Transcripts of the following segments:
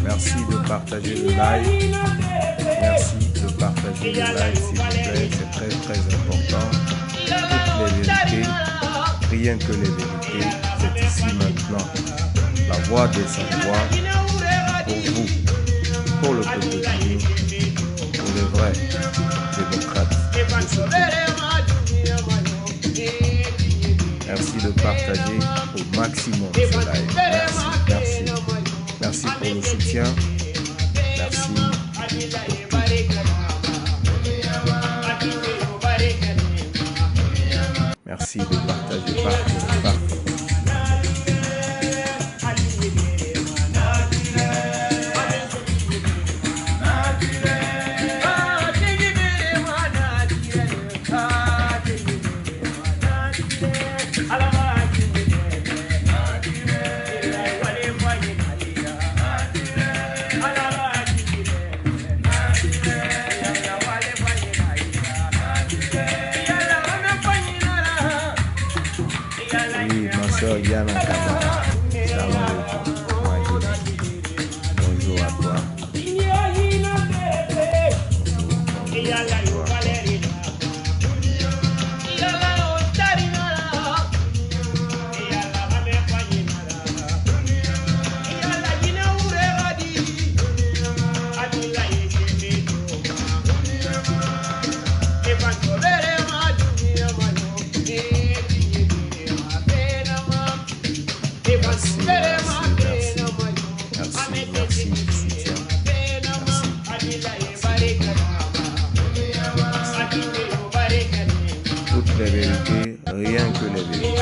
Merci de partager le live. Merci de partager le live, s'il vous plaît. C'est très, très important. Toutes les vérités, rien que les vérités, c'est ici maintenant. La voix des sans-voix pour vous, pour le peuple de Dieu, pour les vrais démocrates de ce pays. Merci de partager au maximum ce live. Merci, merci. Merci pour le soutien. Merci pour tout. Merci de partager partout, partout. Oui, ma soeur Yana Kamara. Salam alaikum. Bonjour à toi. Merci du soutien. Toutes les vérités, rien que les vérités.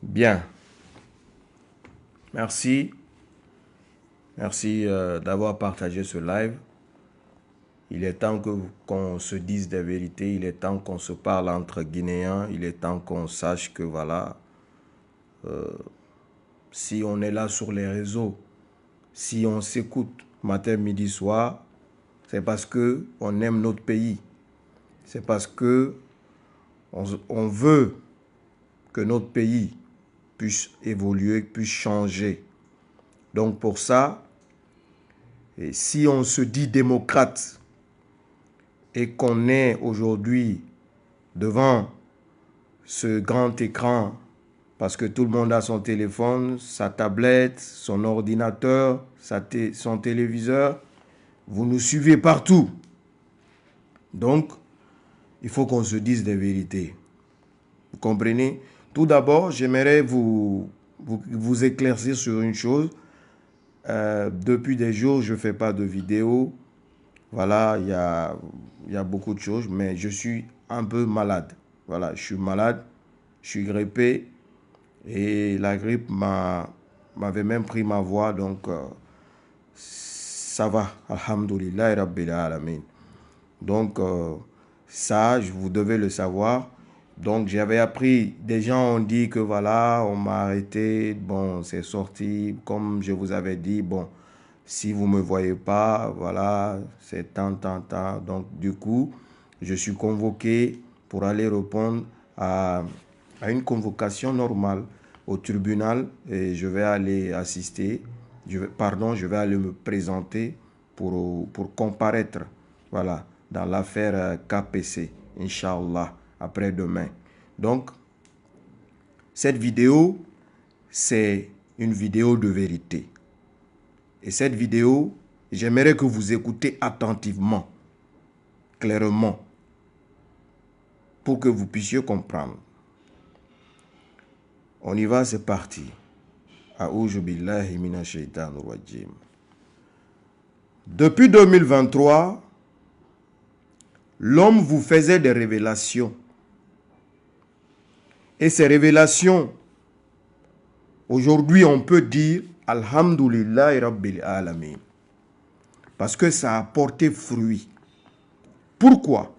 Bien. Merci. Merci d'avoir partagé ce live. Il est temps qu'on se dise des vérités. Il est temps qu'on se parle entre Guinéens. Il est temps qu'on sache que voilà, si on est là sur les réseaux, si on s'écoute matin, midi, soir, c'est parce que on aime notre pays. C'est parce que on veut que notre pays puisse évoluer, puisse changer. Donc pour ça, et si on se dit démocrate et qu'on est aujourd'hui devant ce grand écran, parce que tout le monde a son téléphone, sa tablette, son ordinateur, son téléviseur, vous nous suivez partout. Donc, il faut qu'on se dise des vérités. Vous comprenez? Tout d'abord, j'aimerais vous éclaircir sur une chose. Depuis des jours, je ne fais pas de vidéos. Voilà, il y a beaucoup de choses, mais je suis un peu malade. Voilà, je suis malade, je suis grippé et la grippe m'avait même pris ma voix, donc ça va, alhamdoulillahi rabbil alamin. Donc ça, vous devez le savoir. Donc j'avais appris, des gens ont dit que voilà, on m'a arrêté, bon, c'est sorti, comme je vous avais dit, bon, si vous ne me voyez pas, voilà, c'est tant. Donc du coup, je suis convoqué pour aller répondre à une convocation normale au tribunal et je vais aller assister, je vais aller me présenter pour comparaître, voilà, dans l'affaire KPC, Inch'Allah, après-demain. Donc, cette vidéo, c'est une vidéo de vérité. Et cette vidéo, j'aimerais que vous écoutez attentivement, clairement, pour que vous puissiez comprendre. On y va, c'est parti. A'oudhu billahi minash shaitanir rajim. Depuis 2023, l'homme vous faisait des révélations. Et ces révélations, aujourd'hui, on peut dire Alhamdulillah Rabbil Alamin. Parce que ça a porté fruit. Pourquoi?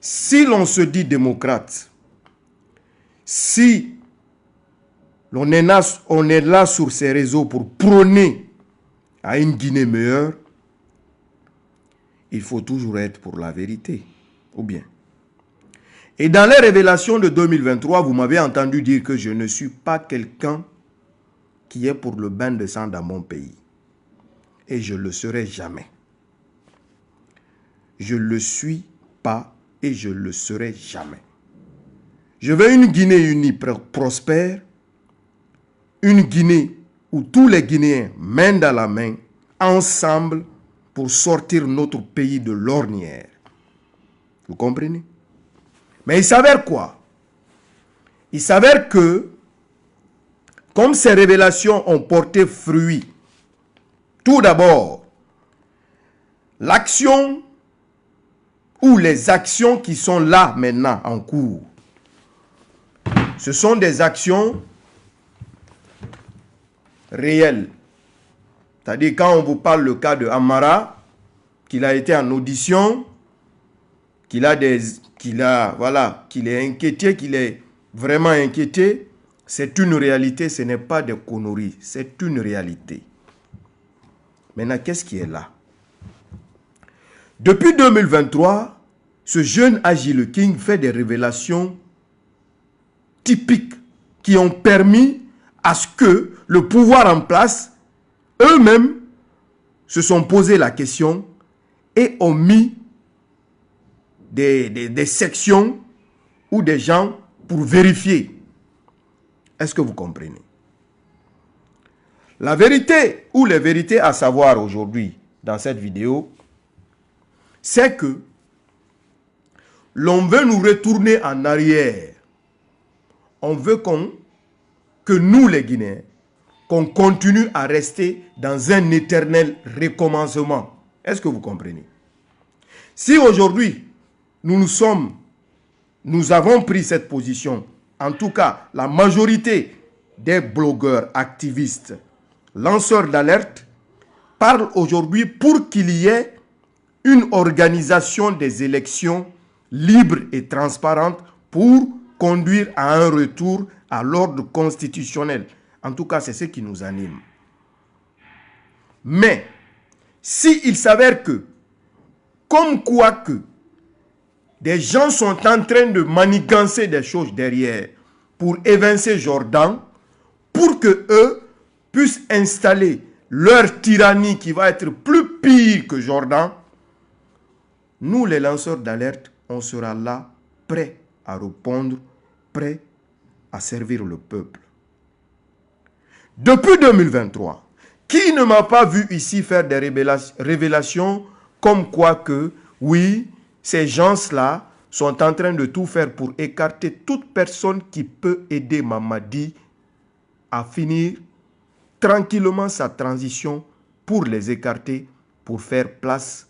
Si l'on se dit démocrate, si on est là sur ces réseaux pour prôner à une Guinée meilleure, il faut toujours être pour la vérité, ou bien. Et dans les révélations de 2023, vous m'avez entendu dire que je ne suis pas quelqu'un qui est pour le bain de sang dans mon pays. Et je ne le serai jamais. Je ne le suis pas et je ne le serai jamais. Je veux une Guinée unie prospère, une Guinée où tous les Guinéens, main dans la main, ensemble, pour sortir notre pays de l'ornière. Vous comprenez? Mais il s'avère quoi? Il s'avère que, comme ces révélations ont porté fruit, tout d'abord, l'action ou les actions qui sont là maintenant en cours, ce sont des actions réelles. C'est-à-dire quand on vous parle le cas de Amara, qu'il a été en audition, qu'il est inquiété, qu'il est vraiment inquiété, c'est une réalité, ce n'est pas des conneries, c'est une réalité. Maintenant, qu'est-ce qui est là? Depuis 2023, ce jeune Agile King fait des révélations typiques qui ont permis à ce que le pouvoir en place, eux-mêmes, se sont posé la question et ont mis des sections ou des gens pour vérifier. Est-ce que vous comprenez? La vérité ou les vérités à savoir aujourd'hui dans cette vidéo, c'est que l'on veut nous retourner en arrière. On veut que nous les Guinéens, qu'on continue à rester dans un éternel recommencement. Est-ce que vous comprenez? Si aujourd'hui, nous avons pris cette position, en tout cas, la majorité des blogueurs, activistes, lanceurs d'alerte, parlent aujourd'hui pour qu'il y ait une organisation des élections libres et transparentes pour conduire à un retour à l'ordre constitutionnel. En tout cas, c'est ce qui nous anime. Mais, s'il s'avère que, comme quoi que, des gens sont en train de manigancer des choses derrière pour évincer Jordan, pour que eux puissent installer leur tyrannie qui va être plus pire que Jordan, nous les lanceurs d'alerte, on sera là, prêts à répondre, prêts à servir le peuple. Depuis 2023, qui ne m'a pas vu ici faire des révélations comme quoi que, oui, ces gens-là sont en train de tout faire pour écarter toute personne qui peut aider Mamadi à finir tranquillement sa transition pour les écarter, pour faire place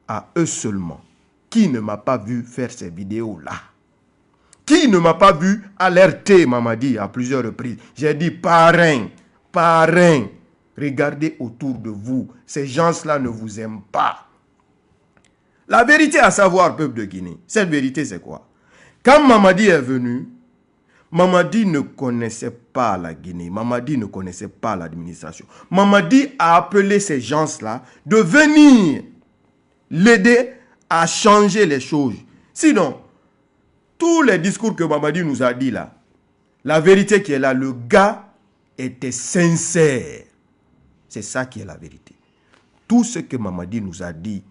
à eux seulement. Qui ne m'a pas vu faire ces vidéos-là? Qui ne m'a pas vu alerter Mamadi à plusieurs reprises? J'ai dit parrain, parrain, regardez autour de vous. Ces gens-là ne vous aiment pas. La vérité à savoir, peuple de Guinée, cette vérité c'est quoi? Quand Mamadi est venu, Mamadi ne connaissait pas la Guinée. Mamadi ne connaissait pas l'administration. Mamadi a appelé ces gens-là de venir l'aider à changer les choses. Sinon, tous les discours que Mamadi nous a dit là, la vérité qui est là, le gars était sincère. C'est ça qui est la vérité. Tout ce que Mamadi nous a dit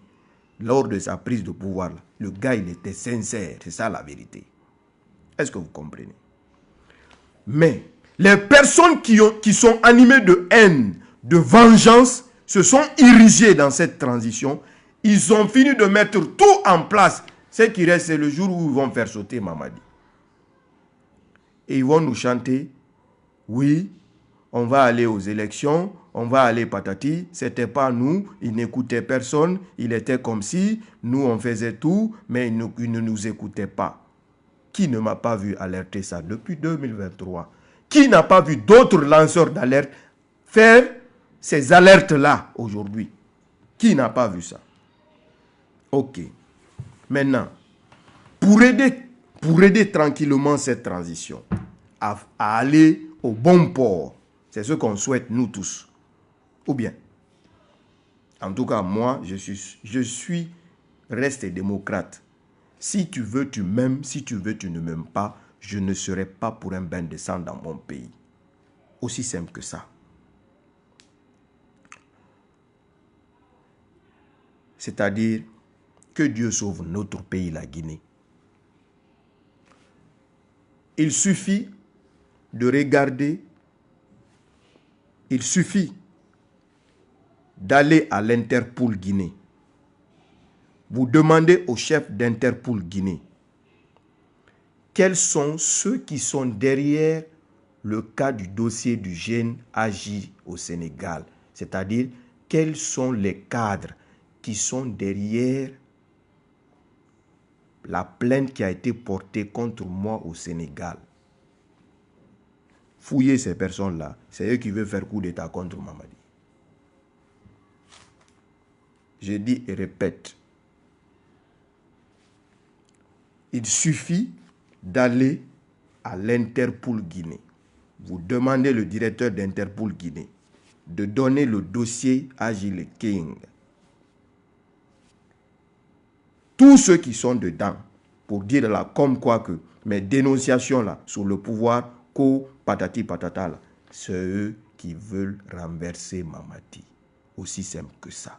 lors de sa prise de pouvoir, là, le gars, il était sincère. C'est ça la vérité. Est-ce que vous comprenez? Mais les personnes qui sont animées de haine, de vengeance, se sont érigées dans cette transition. Ils ont fini de mettre tout en place. Ce qui reste, c'est le jour où ils vont faire sauter Mamadi. Et ils vont nous chanter, oui, on va aller aux élections, on va aller patati, c'était pas nous, il n'écoutait personne, il était comme si, nous on faisait tout, mais il ne nous écoutait pas. Qui ne m'a pas vu alerter ça depuis 2023? Qui n'a pas vu d'autres lanceurs d'alerte faire ces alertes-là aujourd'hui? Qui n'a pas vu ça? Ok. Maintenant, pour aider tranquillement cette transition à aller au bon port, c'est ce qu'on souhaite nous tous. Ou bien, en tout cas, moi, je suis reste démocrate. Si tu veux, tu m'aimes. Si tu veux, tu ne m'aimes pas. Je ne serai pas pour un bain de sang dans mon pays. Aussi simple que ça. C'est-à-dire que Dieu sauve notre pays, la Guinée. Il suffit de regarder, il suffit d'aller à l'Interpol Guinée. Vous demandez au chef d'Interpol Guinée quels sont ceux qui sont derrière le cas du dossier du jeune agi au Sénégal. C'est-à-dire, quels sont les cadres qui sont derrière la plainte qui a été portée contre moi au Sénégal. Fouillez ces personnes-là. C'est eux qui veulent faire coup d'État contre Mamadi. Je dis et répète. Il suffit d'aller à l'Interpol Guinée. Vous demandez le directeur d'Interpol Guinée de donner le dossier à Gilles King. Tous ceux qui sont dedans, pour dire là, comme quoi que mes dénonciations là, sur le pouvoir, patati patata là, c'est eux qui veulent renverser Mamadi. Aussi simple que ça.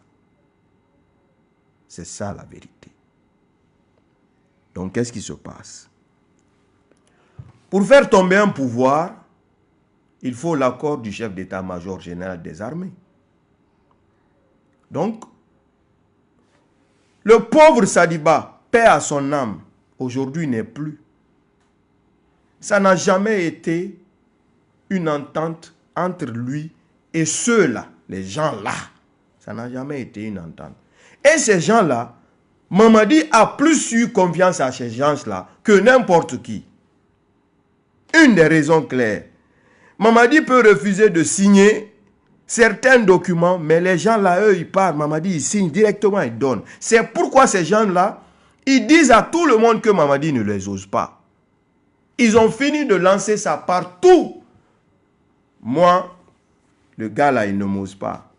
C'est ça la vérité. Donc, qu'est-ce qui se passe? Pour faire tomber un pouvoir, il faut l'accord du chef d'état-major général des armées. Donc, le pauvre Sadiba, paix à son âme, aujourd'hui n'est plus. Ça n'a jamais été une entente entre lui et ceux-là, les gens-là. Ça n'a jamais été une entente. Et ces gens-là, Mamadi a plus eu confiance à ces gens-là que n'importe qui. Une des raisons claires. Mamadi peut refuser de signer certains documents, mais les gens-là, eux, ils partent. Mamadi, ils signent directement, ils donnent. C'est pourquoi ces gens-là, ils disent à tout le monde que Mamadi ne les ose pas. Ils ont fini de lancer ça partout. Moi, le gars-là, il ne m'ose pas.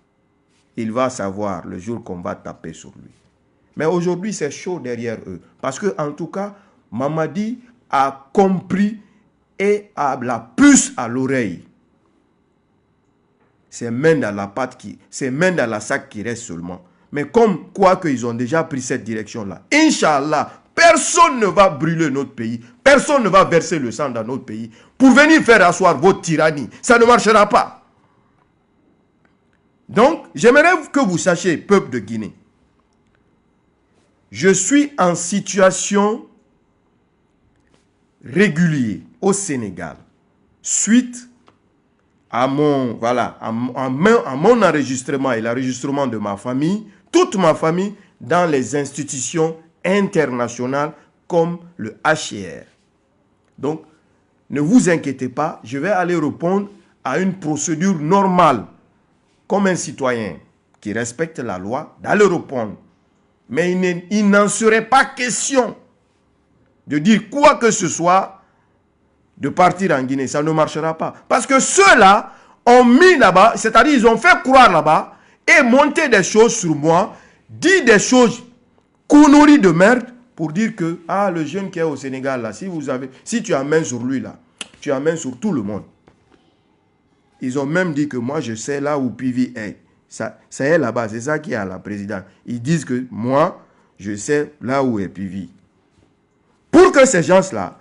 Il va savoir le jour qu'on va taper sur lui. Mais aujourd'hui, c'est chaud derrière eux. Parce que, en tout cas, Mamadi a compris et a la puce à l'oreille. C'est main dans la patte c'est main dans la sac qui reste seulement. Mais comme quoi qu'ils ont déjà pris cette direction-là, Inch'Allah, personne ne va brûler notre pays. Personne ne va verser le sang dans notre pays pour venir faire asseoir votre tyrannie. Ça ne marchera pas. Donc, j'aimerais que vous sachiez, peuple de Guinée, je suis en situation régulière au Sénégal suite à mon, à mon enregistrement et l'enregistrement de ma famille, toute ma famille dans les institutions internationales comme le HCR. Donc, ne vous inquiétez pas, je vais aller répondre à une procédure normale comme un citoyen qui respecte la loi, d'aller répondre. Mais il n'en serait pas question de dire quoi que ce soit, de partir en Guinée. Ça ne marchera pas. Parce que ceux-là ont mis là-bas, c'est-à-dire ils ont fait croire là-bas et monter des choses sur moi, dire des choses conneries de merde pour dire que, ah, le jeune qui est au Sénégal là, si tu as main sur lui là, tu as main sur tout le monde. Ils ont même dit que moi je sais là où Pivi est. Ça est là-bas, c'est ça qui est à la présidence. Ils disent que moi, je sais là où est Pivi. Pour que ces gens-là,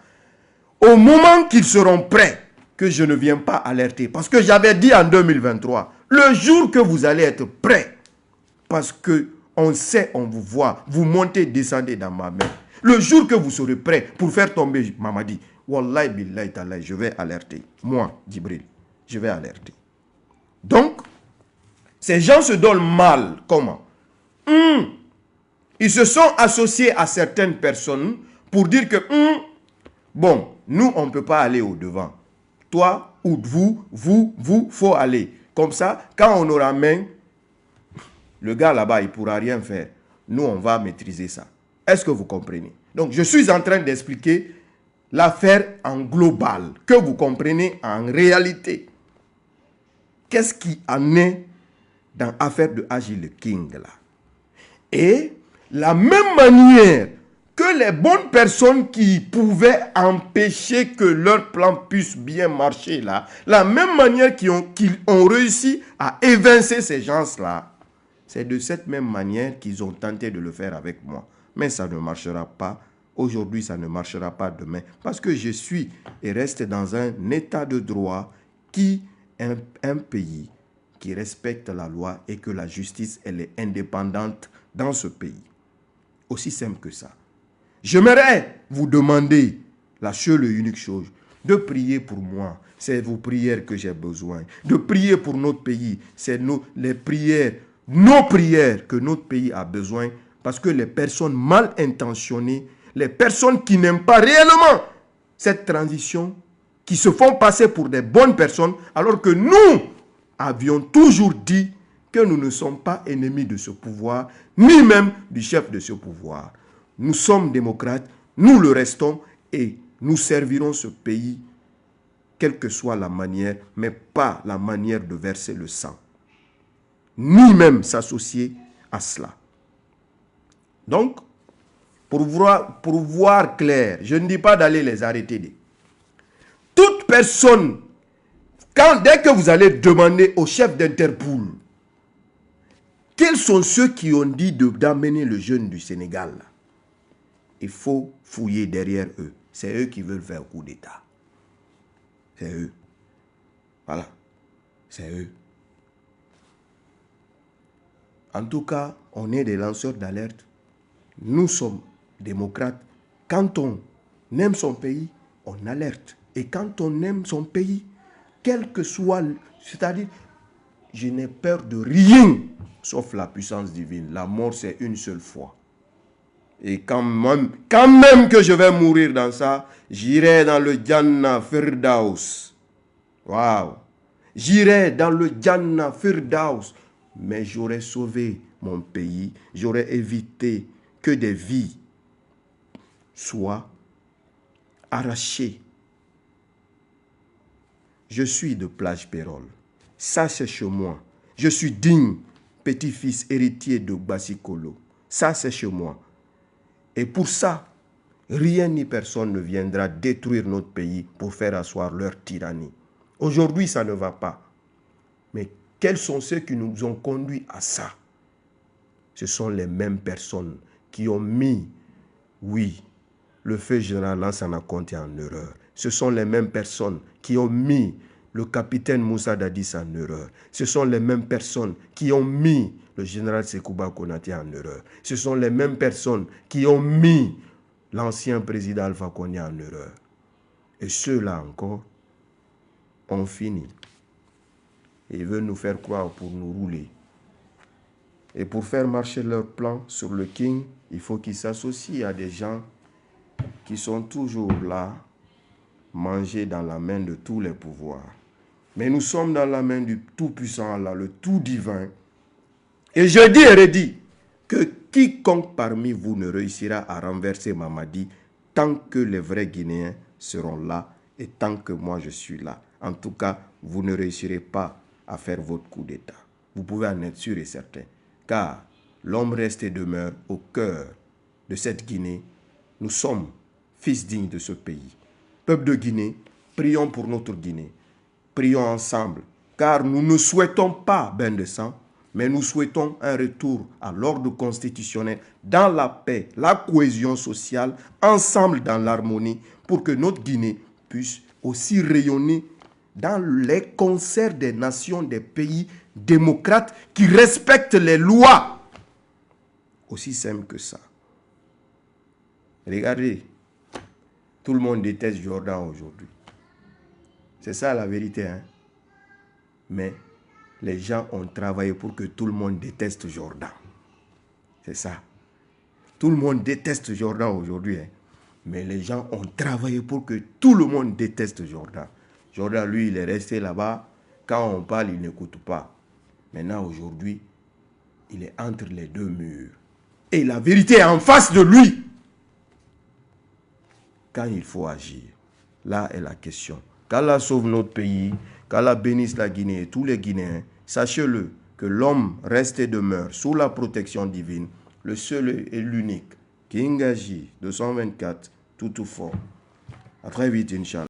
au moment qu'ils seront prêts, que je ne viens pas alerter. Parce que j'avais dit en 2023, le jour que vous allez être prêts, parce que on sait, on vous voit, vous montez, descendez dans ma main. Le jour que vous serez prêts pour faire tomber Mamadi, Wallahi billahi ta'ala, je vais alerter. Moi, Djibril, je vais alerter. Donc, ces gens se donnent mal. Comment? Ils se sont associés à certaines personnes pour dire que, bon, nous, on ne peut pas aller au-devant. Toi ou vous, faut aller. Comme ça, quand on aura main, le gars là-bas, il ne pourra rien faire. Nous, on va maîtriser ça. Est-ce que vous comprenez? Donc, je suis en train d'expliquer l'affaire en global, que vous comprenez en réalité. Qu'est-ce qui en est dans l'affaire de Agile King là? Et la même manière que les bonnes personnes qui pouvaient empêcher que leur plan puisse bien marcher là, la même manière qu'ils ont réussi à évincer ces gens-là, c'est de cette même manière qu'ils ont tenté de le faire avec moi. Mais ça ne marchera pas. Aujourd'hui, ça ne marchera pas demain. Parce que je suis et reste dans un état de droit qui est un pays qui respecte la loi et que la justice, elle est indépendante dans ce pays. Aussi simple que ça. J'aimerais vous demander la seule et unique chose, de prier pour moi. C'est vos prières que j'ai besoin. De prier pour notre pays. C'est nos prières que notre pays a besoin. Parce que les personnes mal intentionnées, les personnes qui n'aiment pas réellement cette transition, qui se font passer pour des bonnes personnes, alors que nous avions toujours dit que nous ne sommes pas ennemis de ce pouvoir, ni même du chef de ce pouvoir. Nous sommes démocrates, nous le restons et nous servirons ce pays, quelle que soit la manière, mais pas la manière de verser le sang, ni même s'associer à cela. Donc, pour voir clair, je ne dis pas d'aller les arrêter. Toute personne, dès que vous allez demander au chef d'Interpol, quels sont ceux qui ont dit d'amener le jeune du Sénégal là? Il faut fouiller derrière eux. C'est eux qui veulent faire coup d'État. C'est eux. Voilà. C'est eux. En tout cas, on est des lanceurs d'alerte. Nous sommes démocrates. Quand on aime son pays, on alerte. Et quand on aime son pays, quel que soit... C'est-à-dire, je n'ai peur de rien, sauf la puissance divine. La mort, c'est une seule fois. Et quand même que je vais mourir dans ça, j'irai dans le Jannah Firdaus. Waouh! J'irai dans le Jannah Firdaus. Mais j'aurais sauvé mon pays. J'aurais évité que des vies soient arrachées. Je suis de Plage Pérol. Ça, c'est chez moi. Je suis digne petit-fils héritier de Bassikolo. Ça, c'est chez moi. Et pour ça, rien ni personne ne viendra détruire notre pays pour faire asseoir leur tyrannie. Aujourd'hui, ça ne va pas. Mais quels sont ceux qui nous ont conduits à ça? Ce sont les mêmes personnes qui ont mis, oui, le feu général Lansana Conté en erreur. Ce sont les mêmes personnes qui ont mis le capitaine Moussa Dadis en erreur. Ce sont les mêmes personnes qui ont mis le général Sekouba Konaté en erreur. Ce sont les mêmes personnes qui ont mis l'ancien président Alpha Condé en erreur. Et ceux-là encore ont fini. Et ils veulent nous faire croire pour nous rouler. Et pour faire marcher leur plan sur le King, il faut qu'ils s'associent à des gens qui sont toujours là, mangés dans la main de tous les pouvoirs. Mais nous sommes dans la main du Tout-Puissant Allah, le Tout-Divin. Et je dis et redis que quiconque parmi vous ne réussira à renverser Mamadi tant que les vrais Guinéens seront là et tant que moi je suis là. En tout cas, vous ne réussirez pas à faire votre coup d'État. Vous pouvez en être sûr et certain. Car l'homme reste et demeure au cœur de cette Guinée. Nous sommes fils dignes de ce pays. Peuple de Guinée, prions pour notre Guinée. Prions ensemble, car nous ne souhaitons pas bain de sang, mais nous souhaitons un retour à l'ordre constitutionnel dans la paix, la cohésion sociale, ensemble dans l'harmonie, pour que notre Guinée puisse aussi rayonner dans les concerts des nations, des pays démocrates qui respectent les lois. Aussi simple que ça. Regardez, tout le monde déteste Jordan aujourd'hui. C'est ça la vérité, hein? Mais les gens ont travaillé pour que tout le monde déteste Jordan. C'est ça. Tout le monde déteste Jordan aujourd'hui. Hein. Mais les gens ont travaillé pour que tout le monde déteste Jordan. Jordan, lui, il est resté là-bas. Quand on parle, il n'écoute pas. Maintenant, aujourd'hui, il est entre les deux murs. Et la vérité est en face de lui. Quand il faut agir, là est la question. Qu'Allah sauve notre pays, qu'Allah bénisse la Guinée et tous les Guinéens. Sachez-le, que l'homme reste et demeure sous la protection divine, le seul et l'unique. King Aji 224, tout fort. À très vite, Inch'Allah.